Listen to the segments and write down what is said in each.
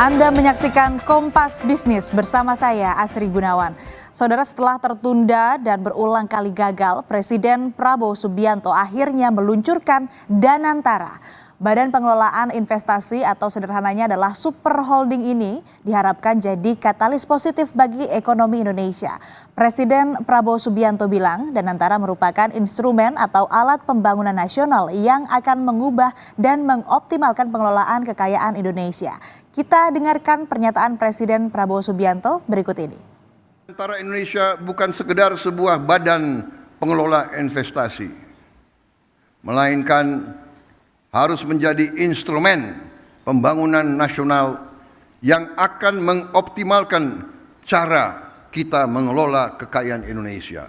Anda menyaksikan Kompas Bisnis bersama saya, Asri Gunawan. Saudara, setelah tertunda dan berulang kali gagal, Presiden Prabowo Subianto akhirnya meluncurkan Danantara. Badan Pengelolaan Investasi atau sederhananya adalah Super Holding ini diharapkan jadi katalis positif bagi ekonomi Indonesia. Presiden Prabowo Subianto bilang Danantara merupakan instrumen atau alat pembangunan nasional yang akan mengubah dan mengoptimalkan pengelolaan kekayaan Indonesia. Kita dengarkan pernyataan Presiden Prabowo Subianto berikut ini. Danantara Indonesia bukan sekedar sebuah badan pengelola investasi, melainkan harus menjadi instrumen pembangunan nasional yang akan mengoptimalkan cara kita mengelola kekayaan Indonesia.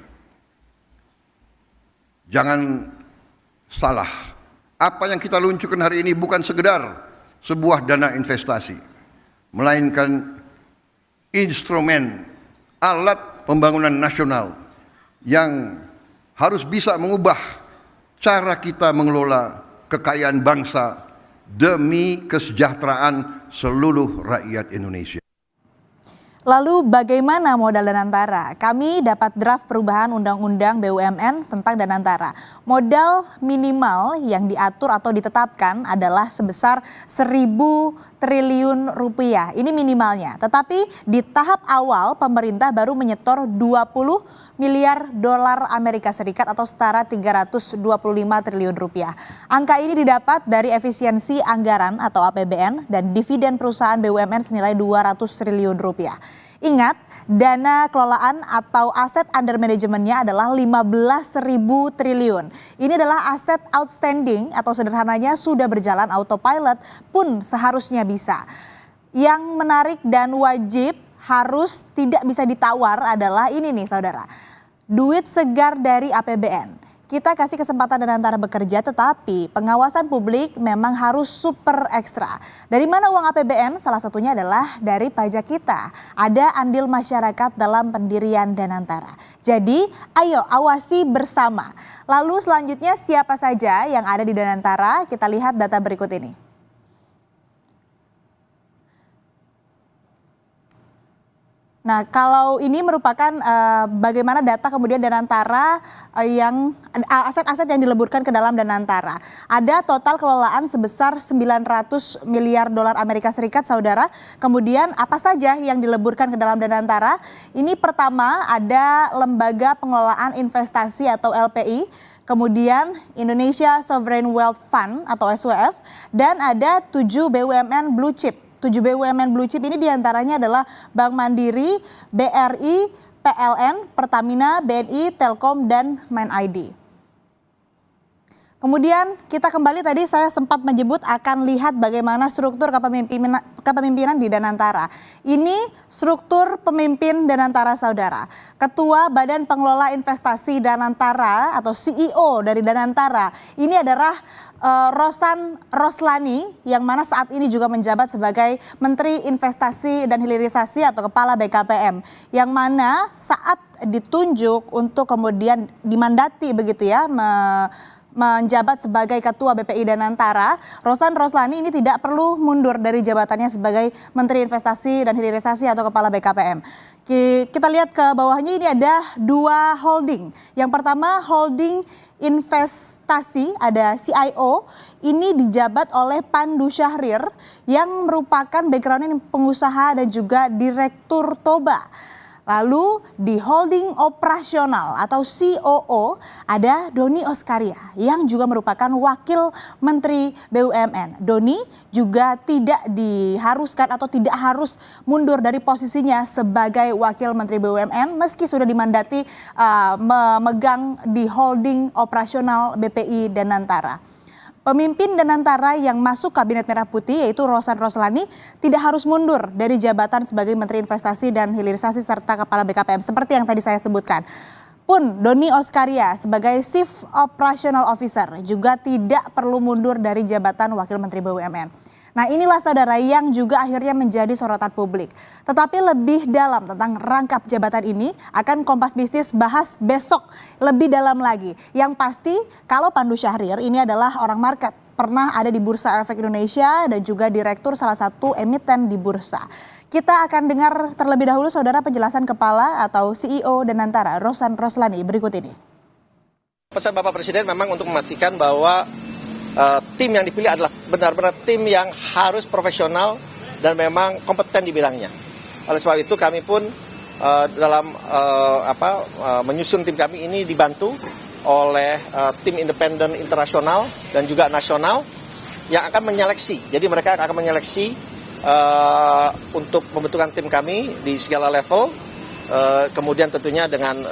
Jangan salah, apa yang kita luncurkan hari ini bukan sekedar sebuah dana investasi, melainkan instrumen alat pembangunan nasional yang harus bisa mengubah cara kita mengelola kekayaan bangsa demi kesejahteraan seluruh rakyat Indonesia. Lalu bagaimana modal Danantara? Kami dapat draft perubahan Undang-Undang BUMN tentang Danantara. Modal minimal yang diatur atau ditetapkan adalah sebesar 1.000 triliun rupiah. Ini minimalnya. Tetapi di tahap awal pemerintah baru menyetor 20 miliar dolar Amerika Serikat atau setara 325 triliun rupiah. Angka ini didapat dari efisiensi anggaran atau APBN dan dividen perusahaan BUMN senilai 200 triliun rupiah. Ingat, dana kelolaan atau aset under manajemennya adalah 15.000 triliun. Ini adalah aset outstanding atau sederhananya sudah berjalan autopilot pun seharusnya bisa. Yang menarik dan wajib harus tidak bisa ditawar adalah ini nih saudara, duit segar dari APBN. Kita kasih kesempatan Danantara bekerja, tetapi pengawasan publik memang harus super ekstra. Dari mana uang APBN? Salah satunya adalah dari pajak kita. Ada andil masyarakat dalam pendirian Danantara. Jadi ayo awasi bersama. Lalu selanjutnya siapa saja yang ada di Danantara? Kita lihat data berikut ini. Nah, kalau ini merupakan bagaimana data kemudian Danantara yang aset-aset yang dileburkan ke dalam Danantara. Ada total kelolaan sebesar 900 miliar dolar Amerika Serikat, saudara. Kemudian apa saja yang dileburkan ke dalam Danantara? Ini pertama ada Lembaga Pengelolaan Investasi atau LPI. Kemudian Indonesia Sovereign Wealth Fund atau SWF. Dan ada 7 BUMN Blue Chip. 7 BUMN Blue Chip ini diantaranya adalah Bank Mandiri, BRI, PLN, Pertamina, BNI, Telkom, dan MindID. Kemudian kita kembali tadi saya sempat menyebut akan lihat bagaimana struktur kepemimpinan di Danantara. Ini struktur pemimpin Danantara saudara. Ketua Badan Pengelola Investasi Danantara atau CEO dari Danantara ini adalah Rosan Roslani yang mana saat ini juga menjabat sebagai Menteri Investasi dan Hilirisasi atau Kepala BKPM. Yang mana saat ditunjuk untuk kemudian dimandati begitu ya menjabat sebagai Ketua BPI Danantara, Rosan Roslani ini tidak perlu mundur dari jabatannya sebagai Menteri Investasi dan Hilirisasi atau Kepala BKPM. Kita lihat ke bawahnya, ini ada 2 holding. Yang pertama holding investasi, ada CIO, ini dijabat oleh Pandu Syahrir yang merupakan backgroundnya pengusaha dan juga direktur Toba. Lalu di holding operasional atau COO ada Doni Oskaria yang juga merupakan wakil Menteri BUMN. Doni juga tidak diharuskan atau tidak harus mundur dari posisinya sebagai wakil Menteri BUMN meski sudah dimandati memegang di holding operasional BPI Danantara. Pemimpin Danantara yang masuk Kabinet Merah Putih yaitu Rosan Roslani tidak harus mundur dari jabatan sebagai Menteri Investasi dan Hilirisasi serta Kepala BKPM seperti yang tadi saya sebutkan. Pun Doni Oskaria sebagai Chief Operational Officer juga tidak perlu mundur dari jabatan Wakil Menteri BUMN. Nah inilah saudara yang juga akhirnya menjadi sorotan publik. Tetapi lebih dalam tentang rangkap jabatan ini akan Kompas Bisnis bahas besok lebih dalam lagi. Yang pasti kalau Pandu Syahrir ini adalah orang market, pernah ada di Bursa Efek Indonesia dan juga direktur salah satu emiten di bursa. Kita akan dengar terlebih dahulu saudara penjelasan kepala atau CEO Danantara, Rosan Roslani berikut ini. Pesan Bapak Presiden memang untuk memastikan bahwa tim yang dipilih adalah benar-benar tim yang harus profesional dan memang kompeten di bidangnya. Oleh sebab itu kami pun dalam menyusun tim kami ini dibantu oleh tim independen internasional dan juga nasional yang akan menyeleksi. Jadi mereka akan menyeleksi untuk pembentukan tim kami di segala level. Kemudian tentunya dengan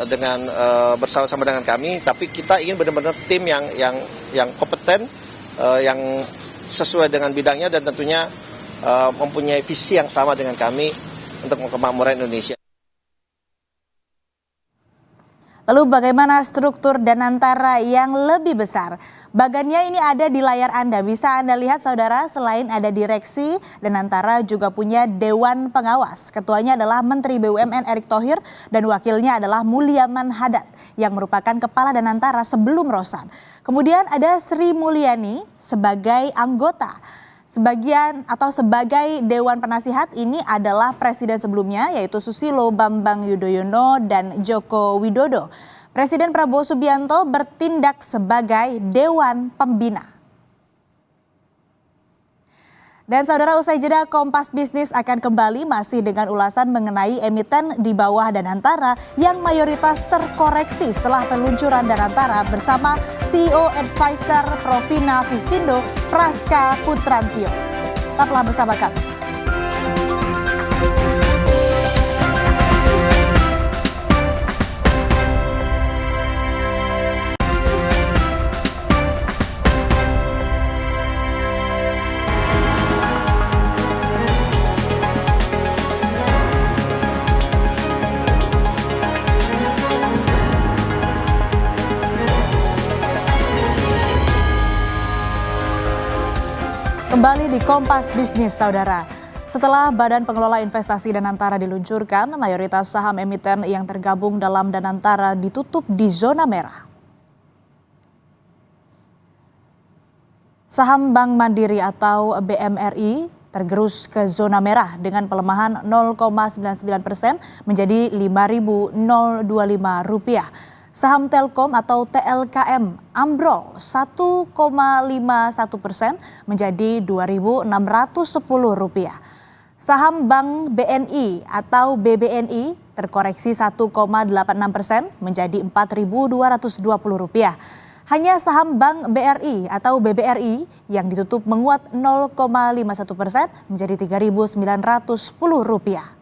bersama-sama dengan kami, tapi kita ingin benar-benar tim yang kompeten, yang sesuai dengan bidangnya dan tentunya mempunyai visi yang sama dengan kami untuk kemakmuran Indonesia. Lalu bagaimana struktur Danantara yang lebih besar? Bagannya ini ada di layar Anda. Bisa Anda lihat saudara, selain ada direksi, Danantara juga punya Dewan Pengawas. Ketuanya adalah Menteri BUMN Erick Thohir dan wakilnya adalah Mulyaman Hadad yang merupakan kepala Danantara sebelum Rosan. Kemudian ada Sri Mulyani sebagai anggota. Sebagai Dewan Penasihat ini adalah presiden sebelumnya yaitu Susilo Bambang Yudhoyono dan Joko Widodo. Presiden Prabowo Subianto bertindak sebagai Dewan Pembina. Dan saudara, usai jeda Kompas Bisnis akan kembali masih dengan ulasan mengenai emiten di bawah Danantara yang mayoritas terkoreksi setelah peluncuran Danantara bersama CEO Advisor Provina Visindo Praska Putrantio. Tetaplah bersama kami. Kembali di Kompas Bisnis, saudara. Setelah Badan Pengelola Investasi Danantara diluncurkan, mayoritas saham emiten yang tergabung dalam Danantara ditutup di zona merah. Saham Bank Mandiri atau BMRI tergerus ke zona merah dengan pelemahan 0,99% menjadi Rp5.025. Saham Telkom atau TLKM ambrol 1,51% menjadi Rp2.610. Saham Bank BNI atau BBNI terkoreksi 1,86% menjadi Rp4.220. Hanya saham Bank BRI atau BBRI yang ditutup menguat 0,51% menjadi Rp3.910.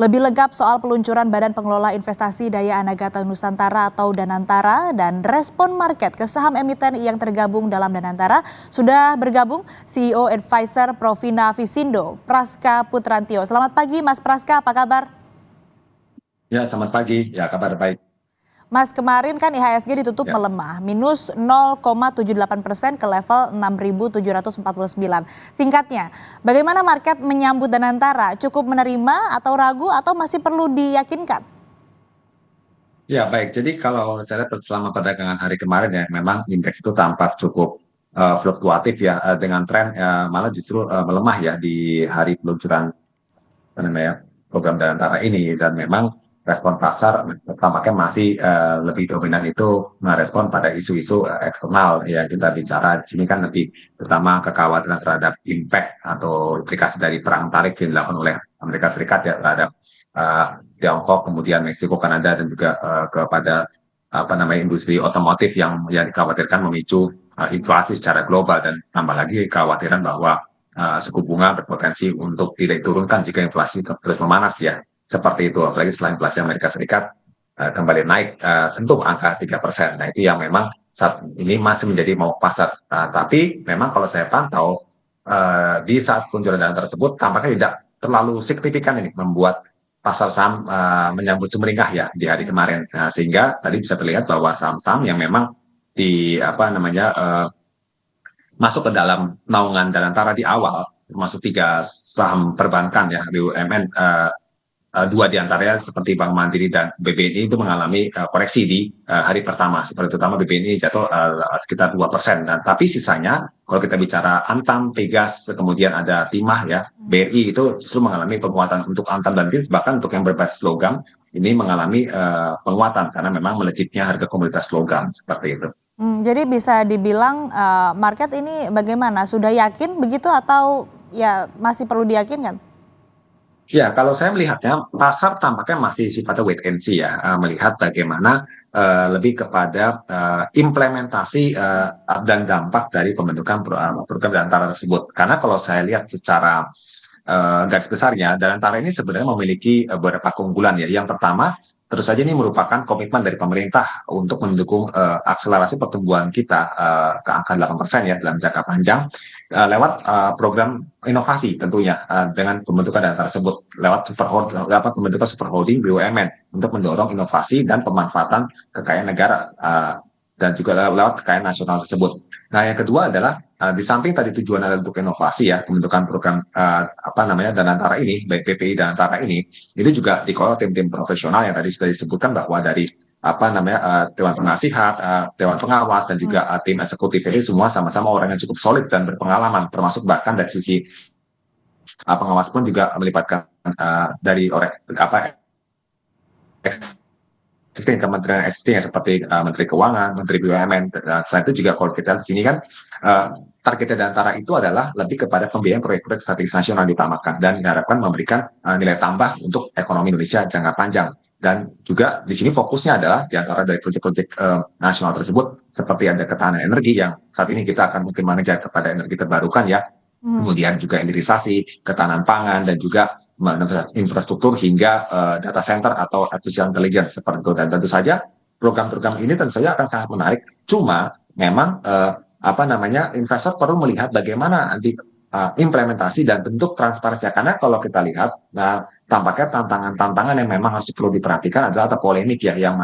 Lebih lengkap soal peluncuran Badan Pengelola Investasi Daya Anagata Nusantara atau Danantara dan respon market ke saham emiten yang tergabung dalam Danantara, sudah bergabung CEO Advisor Provina Visindo, Praska Putrantio. Selamat pagi Mas Praska, apa kabar? Ya, selamat pagi. Ya, kabar baik. Mas, kemarin kan IHSG ditutup melemah, minus 0,78% ke level 6.749. Singkatnya, bagaimana market menyambut Danantara? Cukup menerima atau ragu atau masih perlu diyakinkan? Ya, baik. Jadi kalau saya lihat selama perdagangan hari kemarin ya, memang indeks itu tampak cukup fluktuatif ya, dengan tren malah justru melemah ya di hari peluncuran program Danantara ini, dan memang respon pasar tampaknya masih lebih dominan itu merespon pada isu-isu eksternal ya. Kita bicara di sini kan lebih terutama kekhawatiran terhadap impact atau implikasi dari perang tarif yang dilakukan oleh Amerika Serikat ya terhadap Tiongkok, kemudian Meksiko, Kanada, dan juga kepada industri otomotif yang dikhawatirkan memicu inflasi secara global, dan tambah lagi kekhawatiran bahwa suku bunga berpotensi untuk tidak diturunkan jika inflasi terus memanas ya. Seperti itu, apalagi setelah inflasi Amerika Serikat kembali naik sentuh angka 3%. Nah, itu yang memang saat ini masih menjadi momok pasar. Tapi memang kalau saya pantau di saat peluncuran dana tersebut tampaknya tidak terlalu signifikan ini membuat pasar saham menyambut sumringah ya di hari kemarin. Sehingga tadi bisa terlihat bahwa saham-saham yang memang masuk ke dalam naungan Danantara di awal, termasuk 3 saham perbankan ya BUMN, dua di antaranya seperti Bank Mandiri dan BBNI itu mengalami koreksi di hari pertama. Seperti terutama BBNI jatuh sekitar 2%. Dan tapi sisanya kalau kita bicara Antam, Pegas, kemudian ada Timah ya, BRI itu justru mengalami penguatan untuk Antam dan Pegas, bahkan untuk yang berbasis logam ini mengalami penguatan karena memang melejitnya harga komoditas logam seperti itu. Jadi bisa dibilang market ini bagaimana? Sudah yakin begitu atau ya masih perlu diyakinkan? Ya, kalau saya melihatnya pasar tampaknya masih sifatnya wait and see ya, melihat bagaimana lebih kepada implementasi dan dampak dari pembentukan program Danantara tersebut. Karena kalau saya lihat secara garis besarnya, Danantara ini sebenarnya memiliki beberapa keunggulan ya. Yang pertama, tentu saja ini merupakan komitmen dari pemerintah untuk mendukung akselerasi pertumbuhan kita ke angka 8% ya dalam jangka panjang lewat program inovasi tentunya dengan pembentukan dana tersebut lewat pembentukan super holding BUMN untuk mendorong inovasi dan pemanfaatan kekayaan negara dan juga lewat kekayaan nasional tersebut. Nah, yang kedua adalah di samping tadi tujuan adalah untuk inovasi ya, pembentukan program Danantara ini, baik PPI Danantara ini, itu juga dikelola tim-tim profesional yang tadi sudah disebutkan bahwa dari Dewan Penasihat, Dewan Pengawas dan juga tim eksekutif ini semua sama-sama orang yang cukup solid dan berpengalaman, termasuk bahkan dari sisi pengawas pun juga melibatkan dari orang Kementerian existing seperti Menteri Keuangan, Menteri BUMN. Selain itu juga kalau kita di sini kan targetnya Danantara itu adalah lebih kepada pembiayaan proyek-proyek strategis nasional diutamakan dan diharapkan memberikan nilai tambah untuk ekonomi Indonesia jangka panjang. Dan juga di sini fokusnya adalah di antara dari proyek-proyek nasional tersebut seperti ada ketahanan energi yang saat ini kita akan mungkin mengejar kepada energi terbarukan ya. Kemudian juga hilirisasi, ketahanan pangan dan juga infrastruktur hingga data center atau artificial intelligence seperti itu. Dan tentu saja program-program ini tentu saja akan sangat menarik. Cuma memang investor perlu melihat bagaimana nanti implementasi dan bentuk transparansi. Karena kalau kita lihat, tampaknya tantangan-tantangan yang memang harus perlu diperhatikan adalah atau polemik ya, yang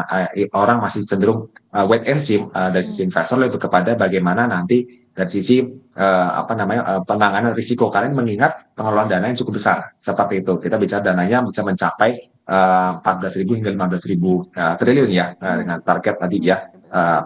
orang masih cenderung wait and see dari sisi investor itu kepada bagaimana nanti dari sisi penanganan risiko. Kalian mengingat pengelolaan dana yang cukup besar seperti itu. Kita bicara dananya bisa mencapai 14.000 hingga 15.000 triliun ya dengan target tadi ya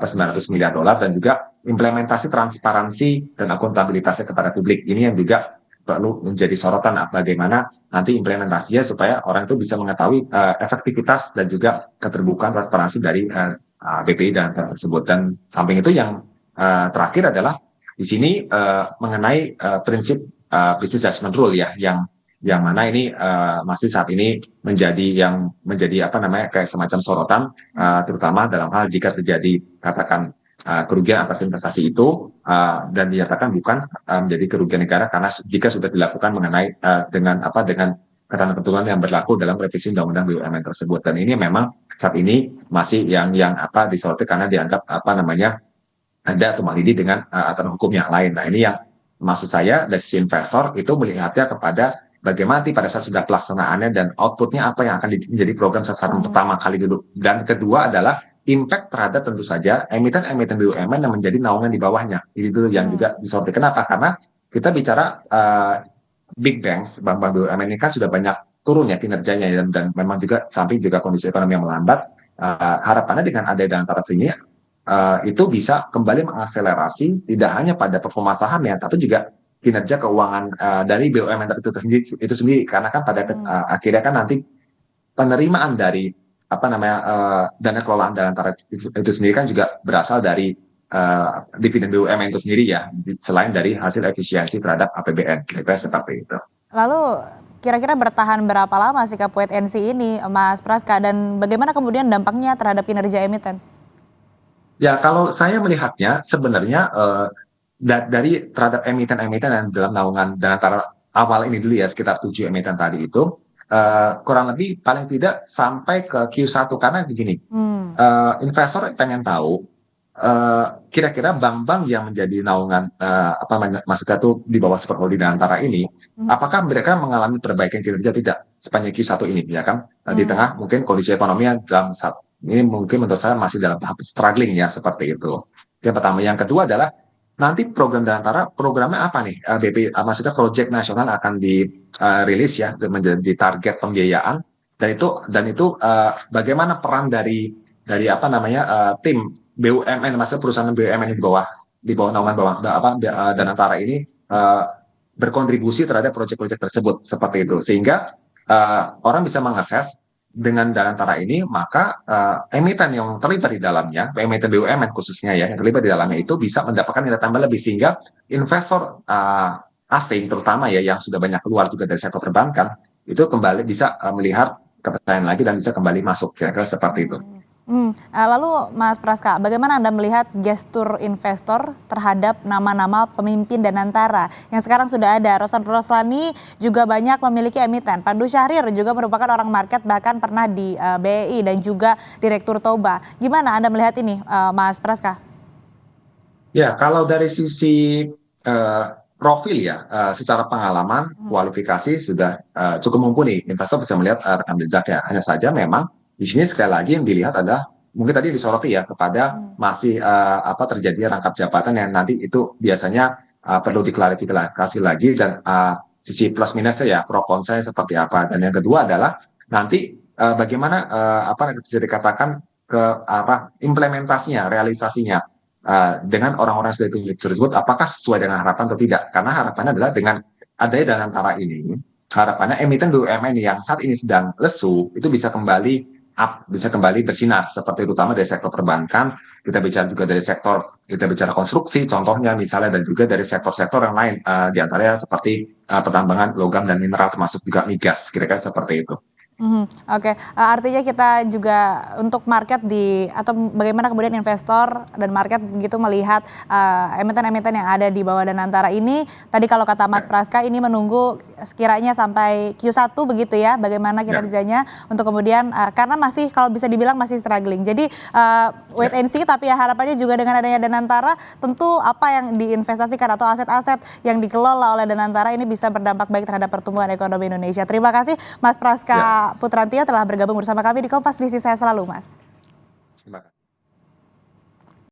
900 miliar dolar dan juga implementasi transparansi dan akuntabilitasnya kepada publik. Ini yang juga perlu menjadi sorotan bagaimana nanti implementasinya supaya orang itu bisa mengetahui efektivitas dan juga keterbukaan transparansi dari BPI dan tersebut. Dan samping itu yang terakhir adalah di sini mengenai prinsip business judgment rule ya, yang mana ini masih saat ini menjadi kayak semacam sorotan, terutama dalam hal jika terjadi katakan kerugian atas investasi itu dan dinyatakan bukan menjadi kerugian negara karena jika sudah dilakukan mengenai dengan ketentuan yang berlaku dalam revisi Undang-Undang BUMN tersebut. Dan ini memang saat ini masih yang disoroti karena dianggap ada tumpang tindih dengan aturan hukum yang lain. Nah, ini yang maksud saya dari sisi investor itu melihatnya kepada bagaimana pada saat sudah pelaksanaannya dan outputnya apa yang akan menjadi program sasaran pertama kali dulu. Dan kedua adalah impact terhadap tentu saja emiten-emiten BUMN yang menjadi naungan di bawahnya. Itu yang juga disoroti. Kenapa? Karena kita bicara big banks, bank-bank BUMN ini kan sudah banyak turun ya kinerjanya dan memang juga samping juga kondisi ekonomi yang melambat. Harapannya dengan ada Danantara ini itu bisa kembali mengakselerasi tidak hanya pada performa sahamnya tapi juga kinerja keuangan dari BUMN itu sendiri karena kan pada akhirnya kan nanti penerimaan dari dana kelolaan Danantara itu sendiri kan juga berasal dari dividen BUMN itu sendiri ya, selain dari hasil efisiensi terhadap APBN kira-kira seperti itu. Lalu kira-kira bertahan berapa lama sikap wait and see ini, Mas Praska, dan bagaimana kemudian dampaknya terhadap kinerja emiten? Ya, kalau saya melihatnya sebenarnya dari terhadap emiten-emiten yang dalam naungan Danantara awal ini dulu ya, sekitar 7 emiten tadi itu, kurang lebih paling tidak sampai ke Q1 karena begini, investor pengen tahu kira-kira bank-bank yang menjadi naungan maksudnya tuh di bawah super holding Danantara ini, apakah mereka mengalami perbaikan kinerja tidak sepanjang Q1 ini ya kan? Di tengah mungkin kondisi ekonomi yang dalam ini mungkin menurut saya masih dalam tahap struggling ya seperti itu. Yang pertama, yang kedua adalah nanti program Danantara programnya apa nih? Maksudnya proyek nasional akan dirilis ya menjadi target pembiayaan dan itu bagaimana peran dari apa namanya tim BUMN, maksudnya perusahaan BUMN di bawah naungan Danantara ini berkontribusi terhadap proyek-proyek tersebut seperti itu, sehingga orang bisa mengakses dengan Danantara ini, maka emiten yang terlibat di dalamnya, emiten BUMN khususnya ya, yang terlibat di dalamnya itu bisa mendapatkan nilai tambah lebih, sehingga investor asing terutama ya yang sudah banyak keluar juga dari sektor perbankan itu kembali bisa melihat kepercayaan lagi dan bisa kembali masuk, kira-kira seperti itu. Lalu Mas Praska, bagaimana Anda melihat gestur investor terhadap nama-nama pemimpin Danantara yang sekarang sudah ada? Rosan Roslani juga banyak memiliki emiten. Pandu Syahrir juga merupakan orang market, bahkan pernah di BEI dan juga Direktur Toba. Gimana Anda melihat ini, Mas Praska? Ya, kalau dari sisi profil ya, secara pengalaman, kualifikasi sudah cukup mumpuni. Investor bisa melihat rekam jejaknya. Hanya saja memang di sini sekali lagi yang dilihat adalah mungkin tadi disoroti ya kepada masih terjadinya rangkap jabatan yang nanti itu biasanya perlu diklarifikasi lagi, dan sisi plus minusnya ya, pro kontra seperti apa. Dan yang kedua adalah nanti bagaimana bisa dikatakan ke arah implementasinya, realisasinya dengan orang-orang yang sudah ditunjuk tersebut, apakah sesuai dengan harapan atau tidak. Karena harapannya adalah dengan adanya Danantara ini, harapannya emiten BUMN yang saat ini sedang lesu itu bisa kembali bisa kembali bersinar, seperti terutama dari sektor perbankan, kita bicara juga dari kita bicara konstruksi contohnya misalnya, dan juga dari sektor-sektor yang lain, diantaranya seperti pertambangan logam dan mineral, termasuk juga migas, kira-kira seperti itu. Oke, artinya kita juga untuk market atau bagaimana kemudian investor dan market begitu melihat emiten-emiten yang ada di bawah Danantara ini. Tadi kalau kata Mas Praska ini menunggu sekiranya sampai Q1 begitu ya, bagaimana kinerjanya untuk kemudian karena masih kalau bisa dibilang masih struggling. Jadi wait and see, tapi ya harapannya juga dengan adanya Danantara tentu apa yang diinvestasikan atau aset-aset yang dikelola oleh Danantara ini bisa berdampak baik terhadap pertumbuhan ekonomi Indonesia. Terima kasih Mas Praska Putrantio telah bergabung bersama kami di Kompas Bisnis. Saya selalu, Mas. Terima kasih.